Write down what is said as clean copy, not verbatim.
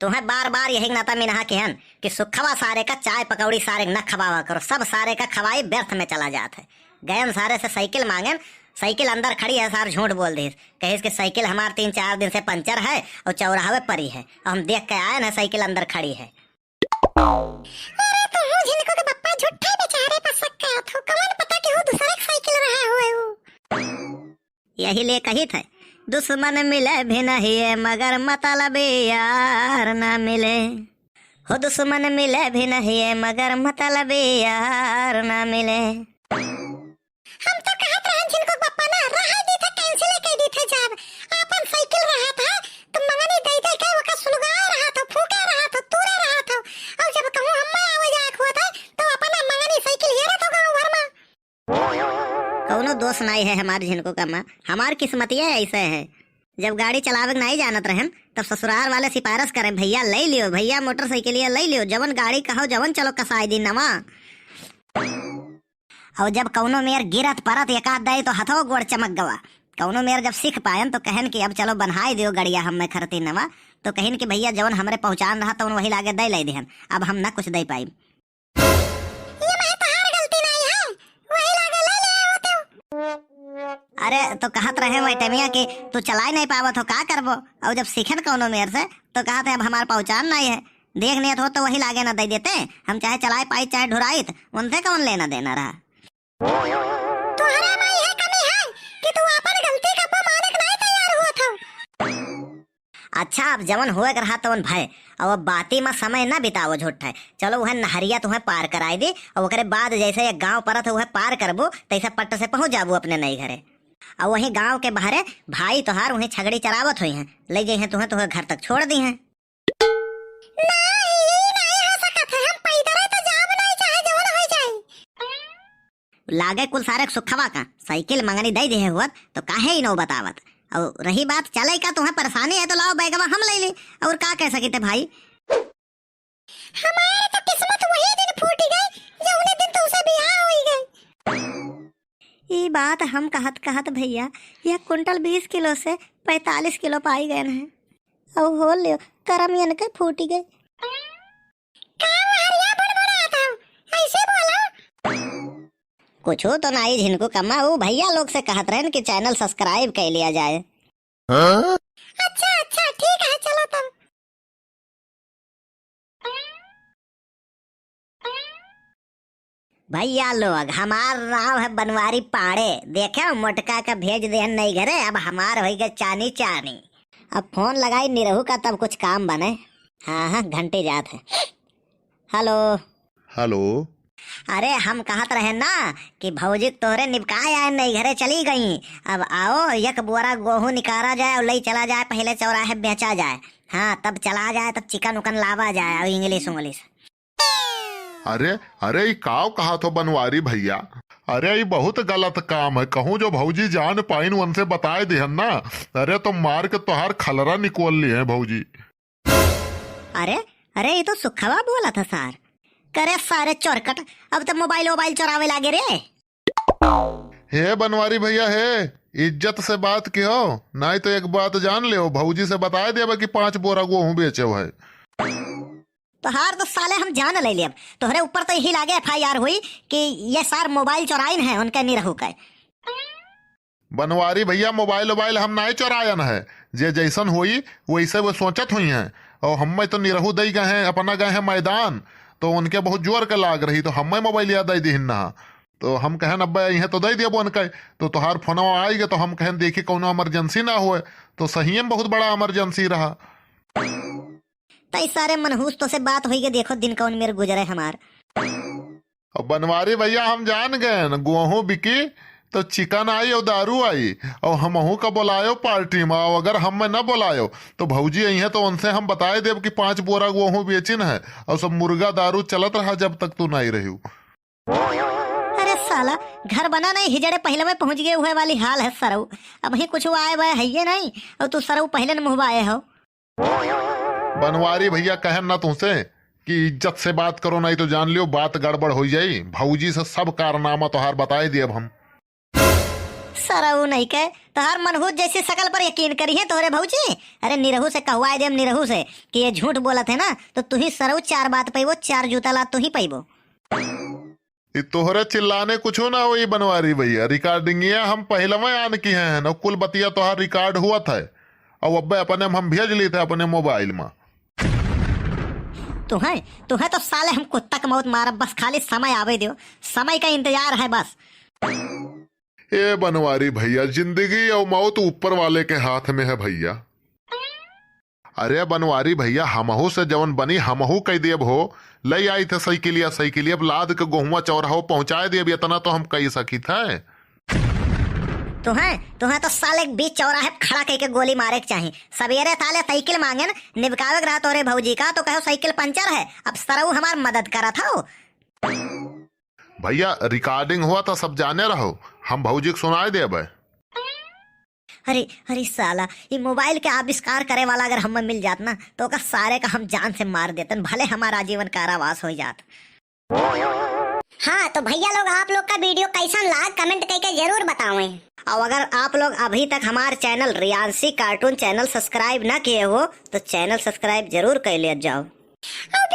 तुम्हें बार बार यही नाता मिनहा केहन कि सुखवा सारे का चाय पकौड़ी सारे न खवावा करो, सब सारे का खवाई व्यर्थ में चला जात है। गयन सारे से साइकिल मांगन, साइकिल अंदर खड़ी है, सार झूठ बोल दी, कहे कि साइकिल हमार 3-4 दिन से पंचर है और चौराहे परी है, और हम देख के आए ना साइकिल अंदर खड़ी है। अरे तो हूँ जिनको के पप्पा झूठे बेचारे पर शक करत हो, कौन पता कि वो दूसरा साइकिल रहा हुए हो। यही ले कही थे, दुश्मन मिले भी नहीं मगर मतलब यार ना मिले, हो दुश्मन मिले भी नहीं मगर मतलब यार ना मिले। हम तो कहत रहन जिनको पप्पा ना रहा दी था, कैंसिल कर दी थे, जब अपन साइकिल रहा था तो मंगनी दे दे के ओका सुलगा रहा था, फूका रहा था, तूरे रहा था, और जब कहूं हम आवे जाए हुआ था तो अपन मंगनी साइकिल हेरा तो गांव भर में। कौनो दोष नहीं है हमारे झिनको का माँ, हमार किस्मतिया ऐसे है। जब गाड़ी चलावे नहीं जानत रहन तब ससुराल वाले सिफारिश करें, भैया ले लियो, भैया मोटरसाइकिल ले लियो, जवन गाड़ी कहो जवन चलो कसाई दिन नवा। और जब कौनो मेर गिरत परत एकाध दे तो हथो गोड़ चमक गवा। कौनो मेर जब सीख पायन तो कहन कि अब चलो बनहाई दियो गड़िया हम खरती नवा, तो कहन कि भैया जवन हमरे पहुंचान रहा तो वही लागे दे ले देहन, अब हम न कुछ दे पाई। अरे तो कहत रहे वही टमिया कि तू चला नहीं पावत हो, का करबो, और जब सीखन कौनो मेर से तो कहते अब हमार पहचान नहीं है, देख नहीं हो तो वही लागे ना दे देते, हम चाहे चलाए पाई चाहे ढुराइत, उनसे कौन लेना देना रहा। तुम्हारा में यह कमी है कि तू अपन गलती का मानक नहीं तैयार हुआ था। अच्छा अब जवन हुए कर रहा तवन भय, और अब बाती में समय न बिताओ झूठा है, चलो वह नहरिया तुम्हें पार कराई दी, और ओकरे बाद जैसे एक गांव परत वह पार करबो तैसे पट्ट से पहुंच जाबो अपने नई घरे, और वही गांव के बाहरे भाई तोहार उन्हें छगड़ी चरावत हुई हैं, ले गई हैं तुम्हें घर तक छोड़ दी हैं। लागे कुल सारे सुखवा का साइकिल मंगनी दे दे हुआ तो काहे ही नो बतावत, और रही बात चले का तुम्हें परेशानी है तो लाओ बैगवा हम ले ले, और का कह सके भाई। हमारे तो किस्मत वही दिन फूट गई जो उन्हें दिन तुमसे बियाह हुई गई। ये बात हम कहत कहत भैया यह कुंटल 20 किलो से 45 किलो पाई गए हैं, और हो लियो करम यन के फूटी गई। कुछ हो तो नहीं झिनको कमा, वो भैया लोग से कहत रहे कि चैनल सब्सक्राइब कर लिया जाए। अच्छा अच्छा ठीक है चलो तब। भैया लोग हमार नाम है बनवारी पाड़े, देखे मोटका का भेज दे नई घरे, अब हमार हो गए चानी चानी, अब फोन लगाई निरहू का तब कुछ काम बने। हाँ हाँ घंटे जात है। हेलो हेलो, अरे हम कहत रहे ना कि भौजी तोहरे निपकाए आए नई घरे चली गई, अब आओ एक बोरा गेहूं निकाला जाए और ले चला जाए, पहले चौराहे बेचा जाए, हाँ तब चला जाए, तब चिकन उकन लावा जाए और इंग्लिश उंग्लिश। अरे अरे ये काव कहा तो बनवारी भैया, अरे ये बहुत गलत काम है, कहूँ जो भौजी जान पाइन उनसे बताए दिहन ना, अरे तो मार के तोहार खलरा निकोल ली है भौजी। अरे अरे ये तो सुखवा बोला था सार, करे सारे चोरकट, अब तो मोबाइल चोरावे लागे रे। हे बनवारी भैया हे, इज्जत से बात की हो, नहीं तो एक बात जान ले, भौजी से बताए दिया कि 5 बोरा गेहूं बेचे हुए। तोहार तो साले हम जान ले लिया, तोहरे ऊपर तो यही लागे FIR हुई कि ये सार मोबाइल चोराइन है उनके निरहू का। बनवारी भैया मोबाइल हम नहीं चोरायन है, जे जैसन हुई वैसे वो सोचत हुई हैं, और हम तो निरहू दे गए हैं, अपना गए हैं मैदान, तो उनके बहुत जोर के लाग रही, तो हम मोबाइल याद दे दी ना, तो हम कहन अब यह तो दे दिया बोन के, तो तुहार फोन आई गए, तो हम कहन देखी कोनो इमरजेंसी ना हुए, तो सही में बहुत बड़ा इमरजेंसी रहा। तई सारे मनहूस तो से बात हुई के देखो दिन कौन मेरे गुजरे हमार। बनवारी भैया हम जान गए, गेहूं बिकी तो चिकन आई और दारू आई, और हमहू का बुलायो पार्टी में, और अगर हम में न बुलायो तो भौजी आई है तो उनसे हम बताए देव कि 5 बोरा गेहूं बेचिन है, और सब मुर्गा दारू चलत रहा जब तक तू नहीं रही। अरे साला घर बना नहीं हिजड़े पहले में पहुंच गए हुए वाली हाल है सरऊ, अब ही कुछ आए हुए है ये नहीं, और तू सरऊ पहले न मुँह आए हो। बनवारी भैया कहन ना तुमसे कि इज्जत से बात करो, नहीं तो जान लियो बात गड़बड़ हो जाई, भौजी से सब कारनामा तोहार बताए दिए अब हम। सरऊ नहीं कहे तो हर मनहूस जैसी शकल पर यकीन करी है तोहरे भौजी। अरे निरहू से कहवाए देम निरहू से कि ये झूठ बोलत है ना, तो तू ही सरऊ 4 बात पैबो, 4 जूता ला तू ही पैबो। ये तोहरे चिल्लाने कुछ ना वही बनवारी भैया, रिकॉर्डिंग हम पहले में आन की हैं ना, कुल बतिया तोहार रिकॉर्ड हुआ था और अब अपने हम भेज ली थे अपने मोबाइल में। तुम्हें तो साले हम कुत्ता का मौत मारब, बस खाली समय आवे दियो, समय का इंतजार है बस। ए बनवारी भैया, जिंदगी और मौत ऊपर वाले के हाथ में है भैया। अरे बनवारी भैया, हमहू से जवन बनी हमहू कह दिए हो, ले आई थे साइकिलिया अब लाद के गोहुआ चौराहो पहुंचाए दिए, इतना तो हम कही सकी थे। तुम्हें तो साले बीच चौराहे खड़ा करके गोली मारे के चाहिए। सवेरे ताले साइकिल मांगे न निबकावे रहा तोरे भौजी का, तो कहो साइकिल पंचर है, अब सरऊ हमार मदद करा था। भैया रिकॉर्डिंग हुआ था, सब जाने रहो, हम भौजी को सुनाए दे। अरे साला, ये मोबाइल के आविष्कार करे वाला अगर हमें मिल जात ना, तो ओका सारे का हम जान से मार देतन, भले हमारा आजीवन कारावास हो जात। हाँ तो भैया लोग, आप लोग का वीडियो कैसा लगा कमेंट करके जरूर बतावें। और अगर आप लोग अभी तक हमारे channel Riyansi cartoon channel subscribe ना किए हो, तो चैनल सब्सक्राइब जरूर कर ले जाओ। और